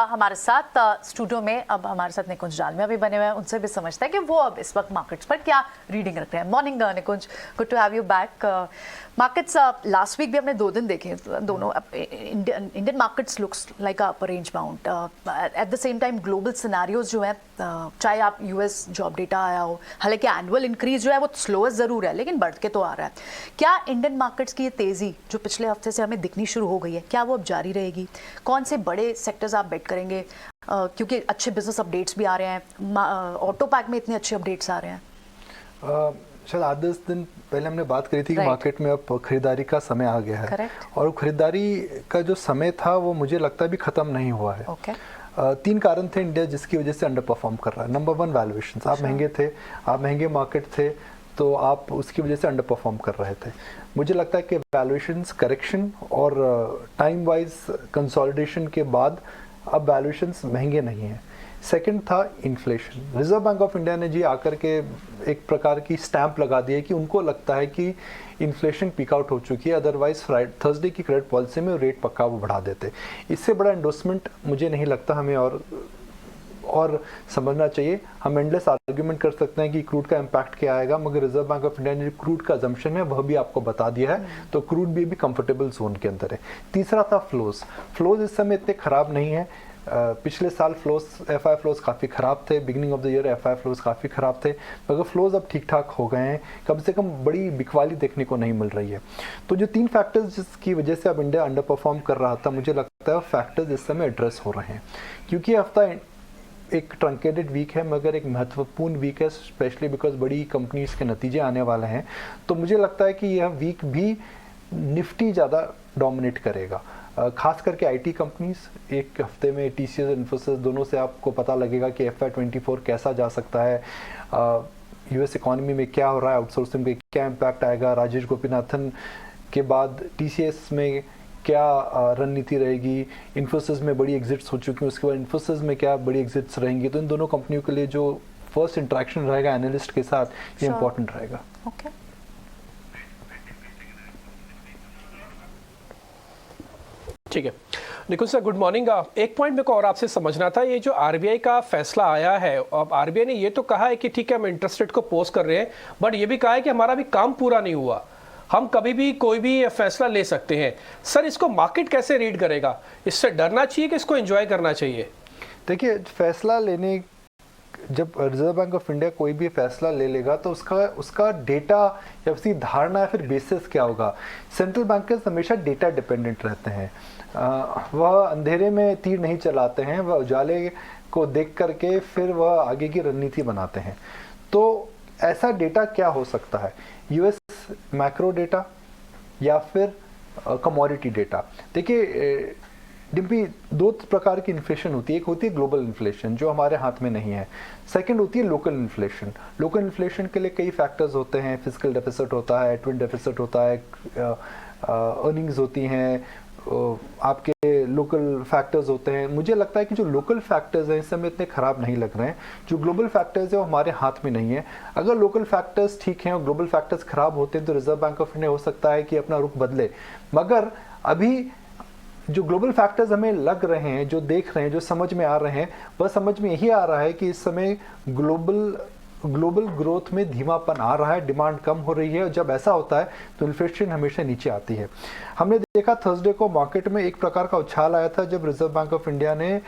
हमारे साथ स्टूडियो में अब हमारे साथ निकुंज डालमिया भी बने हुए हैं, उनसे भी समझते हैं कि वो अब इस वक्त मार्केट्स पर क्या रीडिंग रख रहे हैं। Morning Nikunj, good to have you back. Markets last week भी हमने 2 दिन देखे, दोनों Indian markets looks like a range bound. At the same time global scenarios जो है, चाहे आप यूएस जॉब डेटा आया हो, हालांकि एनुअल इंक्रीज जो है वो स्लोएस्ट ज़रूर है लेकिन बढ़ के तो आ रहा है। क्या इंडियन मार्केट्स की ये तेज़ी जो पिछले हफ्ते से हमें दिखनी शुरू हो गई है, क्या वो अब जारी रहेगी? कौन से बड़े सेक्टर्स आप बेट करेंगे? क्योंकि अच्छे बिजनेस अपडेट्स भी आ रहे हैं, ऑटो पैक में इतने अच्छे अपडेट्स आ रहे हैं। शायद 8-10 दिन पहले हमने बात करी थी कि मार्केट में अब खरीदारी का समय आ गया है। और खरीदारी का जो समय था वो मुझे लगता है भी ख़त्म नहीं हुआ है। 3 कारण थे इंडिया जिसकी वजह से अंडर परफॉर्म कर रहा है। Number 1, valuation. आप महंगे थे, आप महंगे मार्केट थे, तो आप उसकी वजह से अंडर परफॉर्म कर रहे थे। मुझे लगता है कि वैल्यूएशंस करेक्शन और टाइम वाइज कंसोलिडेशन के बाद अब वैल्यूएशंस महंगे नहीं हैं। सेकंड था inflation. Reserve bank of India ने जी आकर के एक प्रकार की स्टैंप लगा दी है कि उनको लगता है कि इन्फ्लेशन पीक आउट हो चुकी है, अदरवाइज थर्सडे की क्रेडिट पॉलिसी में रेट पक्का वो बढ़ा देते। इससे बड़ा एंडोर्समेंट मुझे नहीं लगता हमें और समझना चाहिए। हम एंडलेस आर्ग्यूमेंट कर सकते हैं कि क्रूड का इम्पैक्ट क्या आएगा, मगर रिजर्व बैंक ऑफ इंडिया ने क्रूड का अजम्पशन है वह भी आपको बता दिया है, तो क्रूड भी कंफर्टेबल जोन के अंदर है। तीसरा था फ्लोज इस समय इतने खराब नहीं है। पिछले साल एफआई फ्लोज काफ़ी ख़राब थे, beginning of the year FI flows काफ़ी ख़राब थे, मगर फ्लोज अब ठीक ठाक हो गए हैं। कम से कम बड़ी बिकवाली देखने को नहीं मिल रही है। तो जो 3 फैक्टर्स जिसकी वजह से अब इंडिया अंडर परफॉर्म कर रहा था, मुझे लगता है फैक्टर्स इस समय एड्रेस हो रहे हैं। क्योंकि हफ्ता एक ट्रंकेटेड वीक है मगर एक महत्वपूर्ण वीक है, स्पेशली बिकॉज बड़ी कंपनीज के नतीजे आने वाले हैं। तो मुझे लगता है कि यह वीक भी निफ्टी ज़्यादा डोमिनेट करेगा, खास करके आईटी कंपनीज। एक हफ्ते में टीसीएस, इन्फोसिस दोनों से आपको पता लगेगा कि FY24 कैसा जा सकता है, यूएस इकोनॉमी में क्या हो रहा है, आउटसोर्सिंग पे क्या इम्पैक्ट आएगा, राजेश गोपीनाथन के बाद टीसीएस में क्या रणनीति रहेगी, इन्फोसिस में बड़ी एग्जिट्स हो चुकी हैं, उसके बाद इन्फोसिस में क्या बड़ी एग्जिट्स रहेंगी। तो इन दोनों कंपनियों के लिए जो फर्स्ट इंटरेक्शन रहेगा एनालिस्ट के साथ, ये इंपॉर्टेंट रहेगा। ठीक है निकुंज सर, गुड मॉर्निंग। एक पॉइंट मेरे को और आपसे समझना था, ये जो आरबीआई का फैसला आया है, अब आरबीआई ने ये तो कहा है कि ठीक है हम इंटरेस्ट रेट को पोस्ट कर रहे हैं, बट ये भी कहा है कि हमारा भी काम पूरा नहीं हुआ, हम कभी भी कोई भी फैसला ले सकते हैं। सर इसको मार्केट कैसे रीड करेगा? इससे डरना चाहिए कि इसको एंजॉय करना चाहिए? देखिए, फैसला लेने जब रिजर्व बैंक ऑफ इंडिया कोई भी फैसला ले लेगा तो उसका डेटा या उसकी धारणा या फिर बेसिस क्या होगा। सेंट्रल बैंकर्स हमेशा डेटा डिपेंडेंट रहते हैं, वह अंधेरे में तीर नहीं चलाते हैं, वह उजाले को देख करके फिर वह आगे की रणनीति बनाते हैं। तो ऐसा डेटा क्या हो सकता है? यूएस मैक्रो डेटा या फिर कमोडिटी डेटा। देखिए डिम्पी, 2 प्रकार की इन्फ्लेशन होती है। एक होती है ग्लोबल इन्फ्लेशन जो हमारे हाथ में नहीं है, सेकंड होती है लोकल इन्फ्लेशन। लोकल इन्फ्लेशन के लिए कई फैक्टर्स होते हैं, फिजिकल डेफिसिट होता है, ट्विन डेफिसिट होता है, अर्निंग्स होती हैं, आपके लोकल फैक्टर्स होते हैं। मुझे लगता है कि जो लोकल फैक्टर्स हैं इस समय इतने ख़राब नहीं लग रहे हैं। जो ग्लोबल फैक्टर्स हैं वो हमारे हाथ में नहीं है। अगर लोकल फैक्टर्स ठीक हैं और ग्लोबल फैक्टर्स ख़राब होते हैं तो रिजर्व बैंक ऑफ इंडिया हो सकता है कि अपना रुख बदले। मगर अभी जो ग्लोबल फैक्टर्स हमें लग रहे हैं, जो देख रहे हैं, जो समझ में आ रहे हैं, वह समझ में यही आ रहा है कि इस समय ग्लोबल ग्रोथ में धीमापन आ रहा है, डिमांड कम हो रही है, और जब ऐसा होता है तो इन्फ्लेशन हमेशा नीचे आती है। हमने देखा थर्सडे को मार्केट में एक प्रकार का उछाल आया था जब रिजर्व बैंक ऑफ इंडिया ने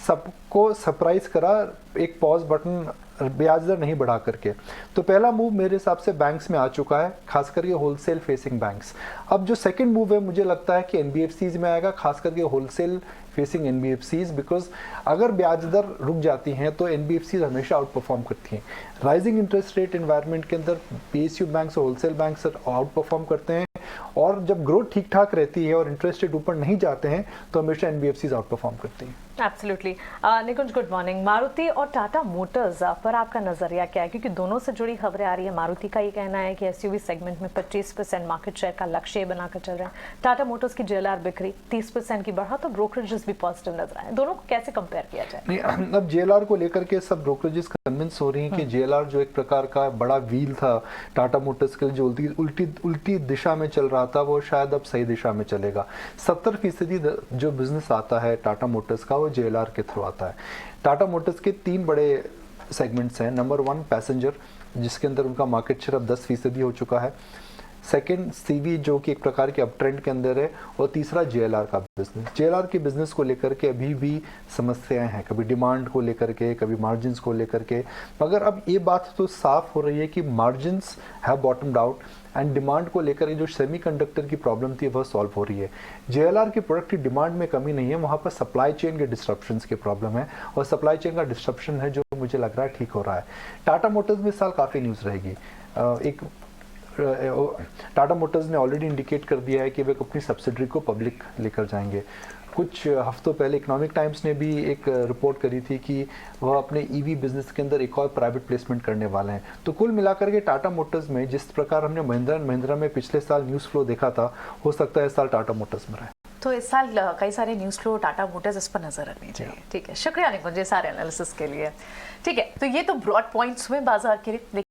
सबको सरप्राइज करा, एक पॉज बटन ब्याज दर नहीं बढ़ा करके। तो पहला मूव मेरे हिसाब से बैंक्स में आ चुका है, खास करके होलसेल फेसिंग बैंक्स। अब जो सेकंड मूव है मुझे लगता है कि एनबीएफसीज में आएगा, खास करके होलसेल फेसिंग एनबीएफसीज, बिकॉज अगर ब्याज दर रुक जाती हैं तो एनबीएफसीज हमेशा आउट परफॉर्म करती हैं। राइजिंग इंटरेस्ट रेट एनवायरनमेंट के अंदर पीएसयू बैंक्स और होलसेल बैंक्स आउट परफॉर्म करते हैं, और जब ग्रोथ ठीक ठाक रहती है और इंटरेस्ट रेट ऊपर नहीं जाते हैं तो हमेशा एनबीएफसीज आउट परफॉर्म करती हैं। एब्सोल्युटली। निकुंज, गुड मॉर्निंग। मारुति और टाटा मोटर्स पर आपका नजरिया क्या है? क्योंकि दोनों से जुड़ी खबरें आ रही है। मारुति का ये कहना है कि एसयूवी सेगमेंट में 25% मार्केट शेयर का लक्ष्य बनाकर चल रहे हैं। टाटा मोटर्स की जेएलआर बिक्री 30% की बढ़ा, तो ब्रोकरेजेस भी पॉजिटिव नजर आए। दोनों को कैसे कंपेयर किया जाए? नहीं, अब जेएलआर को लेकर के सब ब्रोकरेजेस कन्विंस हो रही हैं कि जेएलआर जो एक प्रकार का बड़ा व्हील था टाटा मोटर्स के लिए, जो उल्टी दिशा में चल रहा था, वो शायद अब सही दिशा में चलेगा। 70% जो बिजनेस आता है टाटा मोटर्स का वो वो JLR के थ्रू आता है। टाटा मोटर्स के 3 बड़े सेगमेंट्स हैं। नंबर 1 पैसेंजर, जिसके अंदर उनका मार्केट शेयर अब 10% हो चुका है। सेकंड CV, जो कि एक प्रकार के अप ट्रेंड के अंदर है। और तीसरा JLR का बिजनेस। JLR के बिजनेस को लेकर के अभी भी समस्याएं हैं, कभी डिमांड को लेकर के, कभी मार्जिन्स को लेकर के। मगर अब ये बात तो साफ हो रही है कि margins have बॉटम्ड out and demand को लेकर जो सेमीकंडक्टर की प्रॉब्लम थी वह सॉल्व हो रही है। JLR की प्रोडक्ट की डिमांड में कमी नहीं है, वहाँ पर सप्लाई चेन के डिस्ट्रप्शंस की प्रॉब्लम है, और सप्लाई चेन का डिस्ट्रप्शन है जो मुझे लग रहा है ठीक हो रहा है। टाटा मोटर्स में इस साल काफ़ी न्यूज़ रहेगी। टाटा मोटर्स ने ऑलरेडी इंडिकेट कर दिया है कि वे अपनी सब्सिडरी को पब्लिक लेकर जाएंगे। कुछ हफ्तों पहले इकोनॉमिक टाइम्स ने भी एक रिपोर्ट करी थी कि वह अपने EV बिजनेस के अंदर एक और प्राइवेट प्लेसमेंट करने वाले हैं। तो कुल मिलाकर के टाटा मोटर्स में जिस प्रकार हमने महिंद्रा एंड महिंद्रा में पिछले साल न्यूज़ फ्लो देखा था, हो सकता है इस साल टाटा मोटर्स में रहे। तो इस साल कई सारे न्यूज़ फ्लो टाटा मोटर्स इस पर नजर रखनी चाहिए। ठीक है, शुक्रिया निकुंज सारे एनालिसिस के लिए। ठीक है, तो ये तो ब्रॉड पॉइंट्स हुए बाजार के लिए।